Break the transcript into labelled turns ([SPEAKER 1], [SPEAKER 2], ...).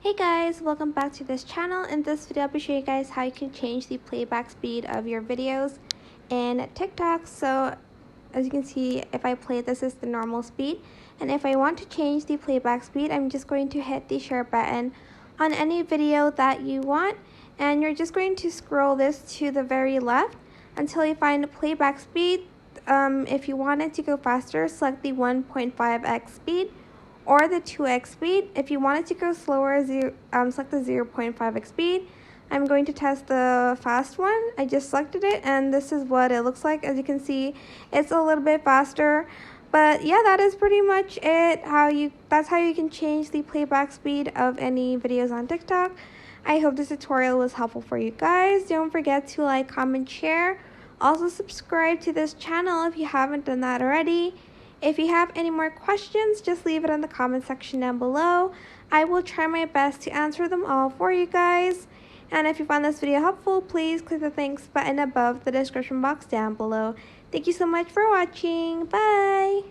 [SPEAKER 1] Hey guys, welcome back to this channel. In this video, I'll be showing you guys how you can change the playback speed of your videos in TikTok. So as you can see, if I play, this is the normal speed. And if I want to change the playback speed, I'm just going to hit the share button on any video that you want. And you're just going to scroll this to the very left until you find the playback speed. If you want it to go faster, select the 1.5x speed or the 2x speed. If you want it to go slower, select the 0.5x speed. I'm going to test the fast one. I just selected it and this is what it looks like. As you can see, it's a little bit faster. But yeah, that is pretty much it. That's how you can change the playback speed of any videos on TikTok. I hope this tutorial was helpful for you guys. Don't forget to like, comment, share. Also subscribe to this channel if you haven't done that already. If you have any more questions, just leave it in the comment section down below. I will try my best to answer them all for you guys. And if you found this video helpful, please click the thanks button above the description box down below. Thank you so much for watching. Bye!